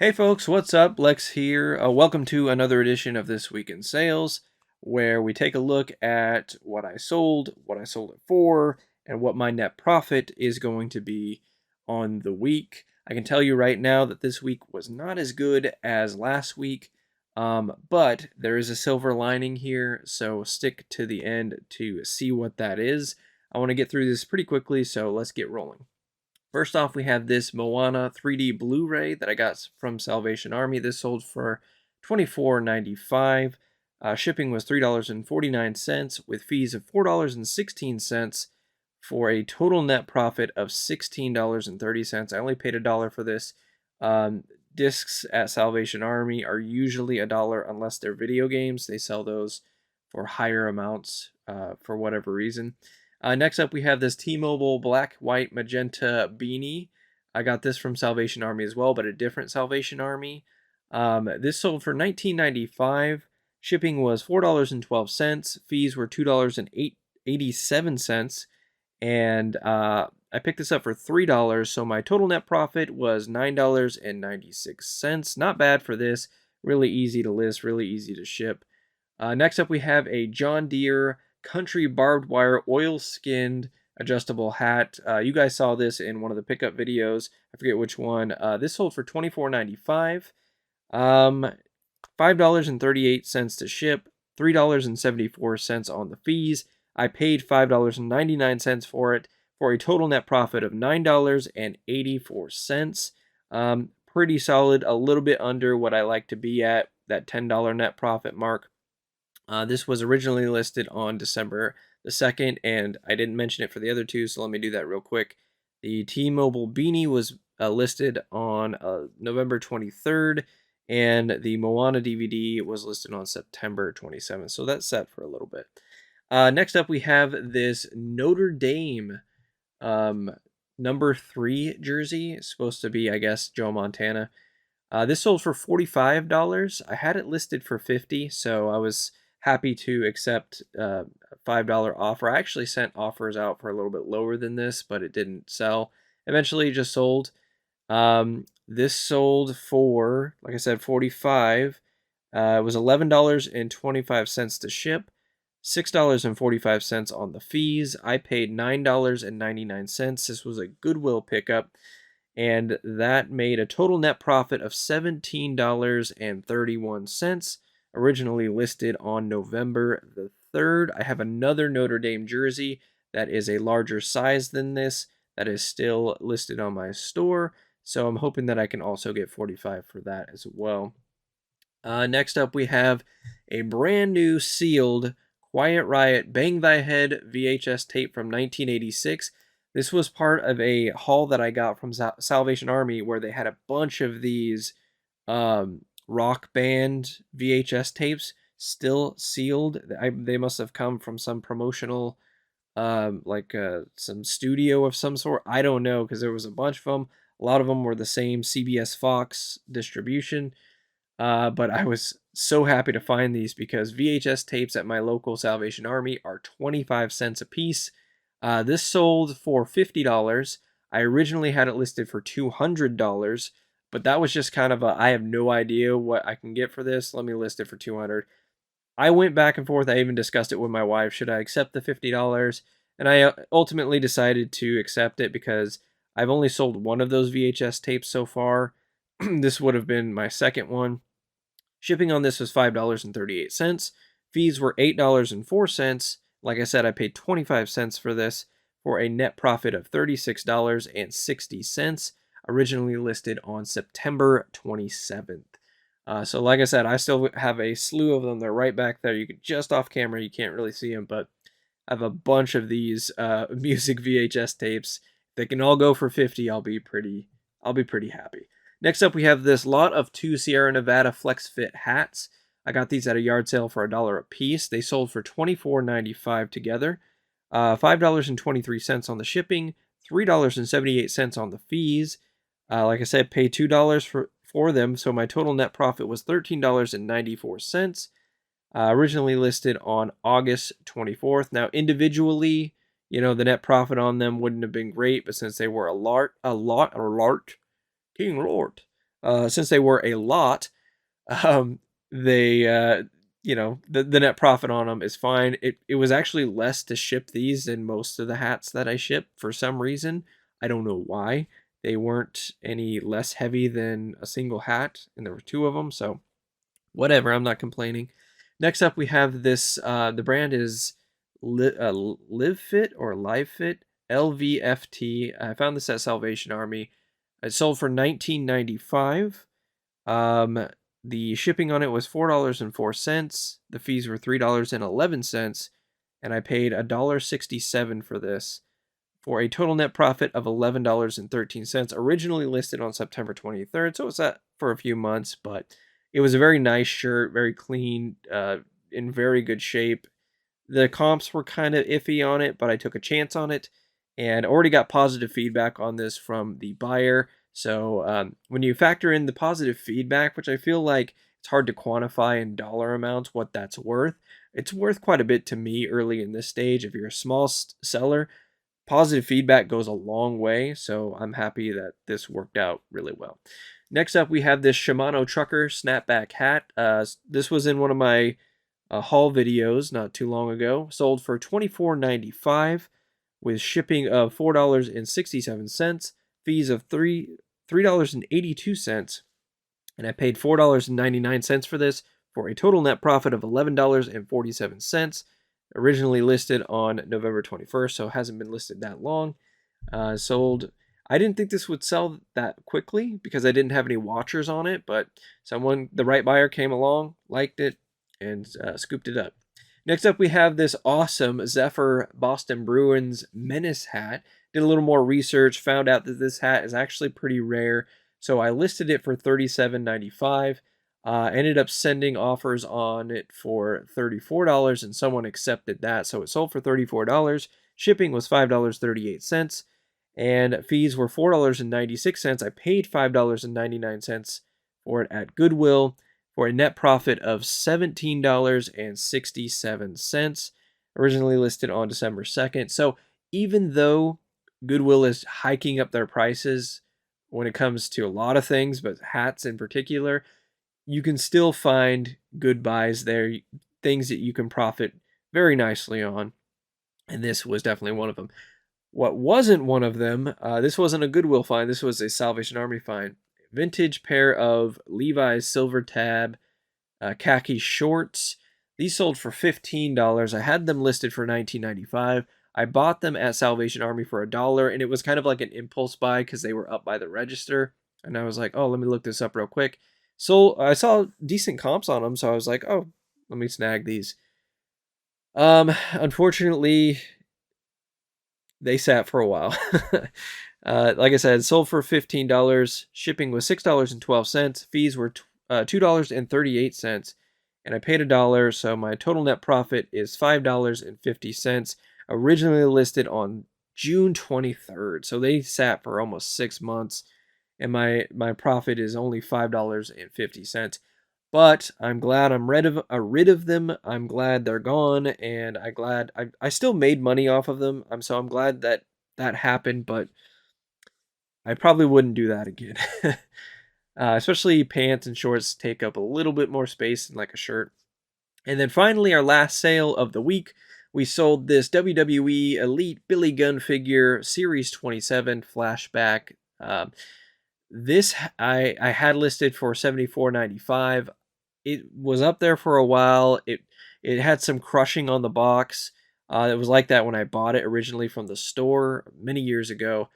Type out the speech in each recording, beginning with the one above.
Hey folks, what's up? Lex here. Welcome to another edition of This Week in Sales, where we take a look at what I sold it for, and what my net profit is going to be on the week. I can tell you right now that this week was not as good as last week, but there is a silver lining here, so stick to the end to see what that is. I want to get through this pretty quickly, so let's get rolling. First off, we have this Moana 3D Blu-ray that I got from Salvation Army. This sold for $24.95. Shipping was $3.49 with fees of $4.16 for a total net profit of $16.30. I only paid $1 for this. Discs at Salvation Army are usually $1 unless they're video games. They sell those for higher amounts for whatever reason. Next up, we have this T-Mobile black, white, magenta beanie. I got this from Salvation Army as well, but a different Salvation Army. This sold for $19.95. Shipping was $4.12. Fees were $2.87. And I picked this up for $3, so my total net profit was $9.96. Not bad for this. Really easy to list, really easy to ship. Next up, we have a John Deere Country Barbed Wire Oil-Skinned Adjustable Hat. You guys saw this in one of the pickup videos. I forget which one. This sold for $24.95. $5.38 to ship, $3.74 on the fees. I paid $5.99 for it for a total net profit of $9.84. Pretty solid, a little bit under what I like to be at, that $10 net profit mark. This was originally listed on December the 2nd, and I didn't mention it for the other two, so let me do that real quick. The T-Mobile beanie was listed on November 23rd, and the Moana DVD was listed on September 27th, so that's set for a little bit. Next up, we have this Notre Dame number 3 jersey. It's supposed to be, I guess, Joe Montana. This sold for $45. I had it listed for $50, so I was happy to accept a $5 offer. I actually sent offers out for a little bit lower than this, but it didn't sell. Eventually, it just sold. This sold for, like I said, $45. It was $11.25 to ship, $6.45 on the fees. I paid $9.99. This was a Goodwill pickup, and that made a total net profit of $17.31, originally listed on November the 3rd. I have another Notre Dame jersey that is a larger size than this that is still listed on my store, so I'm hoping that I can also get 45 for that as well. Next up, we have a brand new sealed Quiet Riot Bang Thy Head VHS tape from 1986. This was part of a haul that I got from Salvation Army where they had a bunch of these rock band VHS tapes still sealed. They must have come from some promotional, some studio of some sort. I don't know, because there was a bunch of them. A lot of them were the same CBS Fox distribution. But I was so happy to find these because VHS tapes at my local Salvation Army are 25 cents a piece. This sold for $50. I originally had it listed for $200, but that was just kind of I have no idea what I can get for this. Let me list it for $200. I went back and forth. I even discussed it with my wife. Should I accept the $50? And I ultimately decided to accept it because I've only sold one of those VHS tapes so far. This would have been my second one. Shipping on this was $5.38. Fees were $8.04. Like I said, I paid 25 cents for this for a net profit of $36.60, originally listed on September 27th. So like I said, I still have a slew of them. They're right back there. You can just off camera, you can't really see them, but I have a bunch of these music VHS tapes. They can all go for 50. I'll be pretty happy. Next up, we have this lot of 2 Sierra Nevada Flex Fit hats. I got these at a yard sale for $1 a piece. They sold for $24.95 together. $5.23 on the shipping, $3.78 on the fees. Like I said, paid $2 for them, so my total net profit was $13.94. Originally listed on August 24th. Now, individually, the net profit on them wouldn't have been great, but since they were King Lord, Since they were a lot, um, they, the net profit on them is fine. It was actually less to ship these than most of the hats that I ship for some reason. I don't know why. They weren't any less heavy than a single hat, and there were two of them, so whatever, I'm not complaining. Next up, we have this, the brand is Live Fit or Live Fit, LVFT. I found this at Salvation Army. It sold for 19.95. The shipping on it was $4.04. The fees were $3.11, and I paid $1.67 for this for a total net profit of $11.13. Originally listed on September 23rd, so it was that for a few months, but it was a very nice shirt, very clean, in very good shape. The comps were kind of iffy on it, but I took a chance on it and already got positive feedback on this from the buyer. So when you factor in the positive feedback, which I feel like it's hard to quantify in dollar amounts what that's worth, it's worth quite a bit to me early in this stage. If you're a small seller, positive feedback goes a long way. So I'm happy that this worked out really well. Next up, we have this Shimano Trucker snapback hat. This was in one of my haul videos not too long ago. Sold for $24.95 with shipping of $4.67, fees of $3.82, and I paid $4.99 for this for a total net profit of $11.47. Originally listed on November 21st, so it hasn't been listed that long. Sold. I didn't think this would sell that quickly because I didn't have any watchers on it, but the right buyer came along, liked it, and scooped it up. Next up, we have this awesome Zephyr Boston Bruins Menace hat. Did a little more research, found out that this hat is actually pretty rare, so I listed it for $37.95. Ended up sending offers on it for $34, and someone accepted that, so it sold for $34. Shipping was $5.38, and fees were $4.96. I paid $5.99 for it at Goodwill for a net profit of $17.67. Originally listed on December 2nd. So even though Goodwill is hiking up their prices when it comes to a lot of things, but hats in particular, you can still find good buys there, things that you can profit very nicely on. And this was definitely one of them. What wasn't one of them, this wasn't a Goodwill find, this was a Salvation Army find. Vintage pair of Levi's silver tab khaki shorts. These sold for $15. I had them listed for $19.95. I bought them at Salvation Army for $1, and it was kind of like an impulse buy because they were up by the register. And I was like, oh, let me look this up real quick. So I saw decent comps on them, so I was like, oh, let me snag these. Unfortunately, they sat for a while. Like I said, sold for $15. Shipping was $6.12. Fees were $2.38, and I paid $1. So my total net profit is $5.50. Originally listed on June 23rd, so they sat for almost 6 months, and my profit is only $5.50. But I'm glad I'm rid of them. I'm glad they're gone, and I still made money off of them. I'm glad that that happened, but I probably wouldn't do that again. Especially pants and shorts take up a little bit more space than like a shirt. And then finally, our last sale of the week, we sold this WWE Elite Billy Gunn figure Series 27 flashback. This I had listed for $74.95. It was up there for a while. It had some crushing on the box. It was like that when I bought it originally from the store many years ago.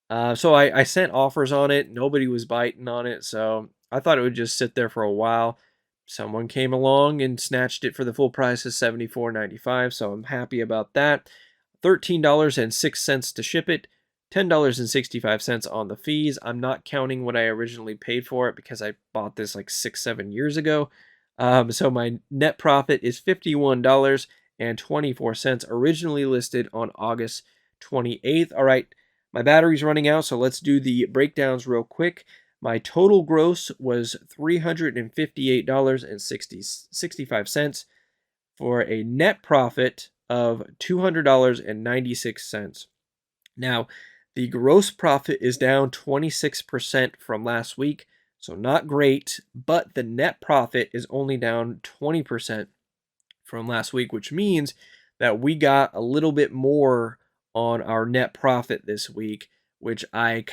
So I sent offers on it. Nobody was biting on it, so I thought it would just sit there for a while. Someone came along and snatched it for the full price of $74.95, so I'm happy about that. $13.06 to ship it, $10.65 on the fees. I'm not counting what I originally paid for it because I bought this like 6-7 years ago. So my net profit is $51.24, originally listed on August 28th. All right, my battery's running out, so let's do the breakdowns real quick. My total gross was $358.65 for a net profit of $200.96. Now, the gross profit is down 26% from last week, So not great, but the net profit is only down 20% from last week, which means that we got a little bit more on our net profit this week, which I'm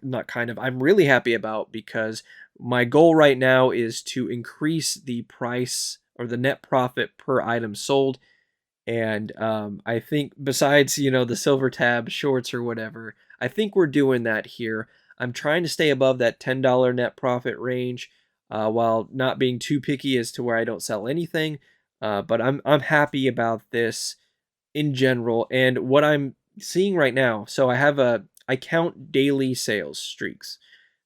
not kind of, I'm really happy about, because my goal right now is to increase the price or the net profit per item sold. And I think, besides, the silver tab shorts or whatever, I think we're doing that here. I'm trying to stay above that $10 net profit range, while not being too picky as to where I don't sell anything. But I'm happy about this in general. And what I'm seeing right now, so I count daily sales streaks.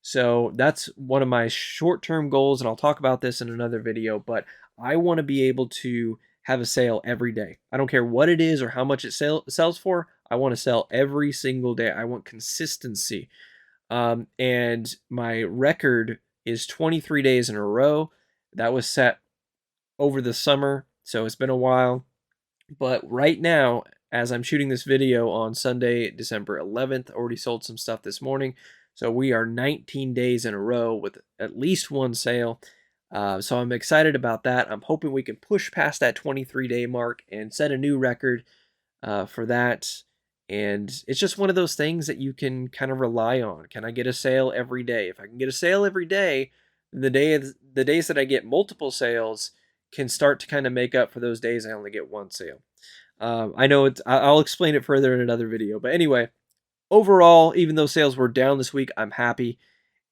So that's one of my short-term goals, and I'll talk about this in another video, but I want to be able to have a sale every day. I don't care what it is or how much it sells for. I want to sell every single day. I want consistency. And my record is 23 days in a row. That was set over the summer, so it's been a while. But right now, as I'm shooting this video on Sunday, December 11th, already sold some stuff this morning. So we are 19 days in a row with at least one sale. So I'm excited about that. I'm hoping we can push past that 23-day mark and set a new record for that. And it's just one of those things that you can kind of rely on. Can I get a sale every day? If I can get a sale every day, the days that I get multiple sales can start to kind of make up for those days I only get one sale. I know I'll explain it further in another video. But anyway, overall, even though sales were down this week, I'm happy.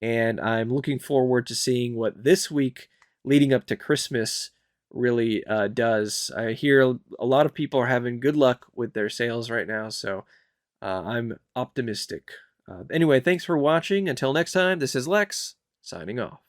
And I'm looking forward to seeing what this week leading up to Christmas really does. I hear a lot of people are having good luck with their sales right now, so I'm optimistic. Anyway, thanks for watching. Until next time, this is Lex, signing off.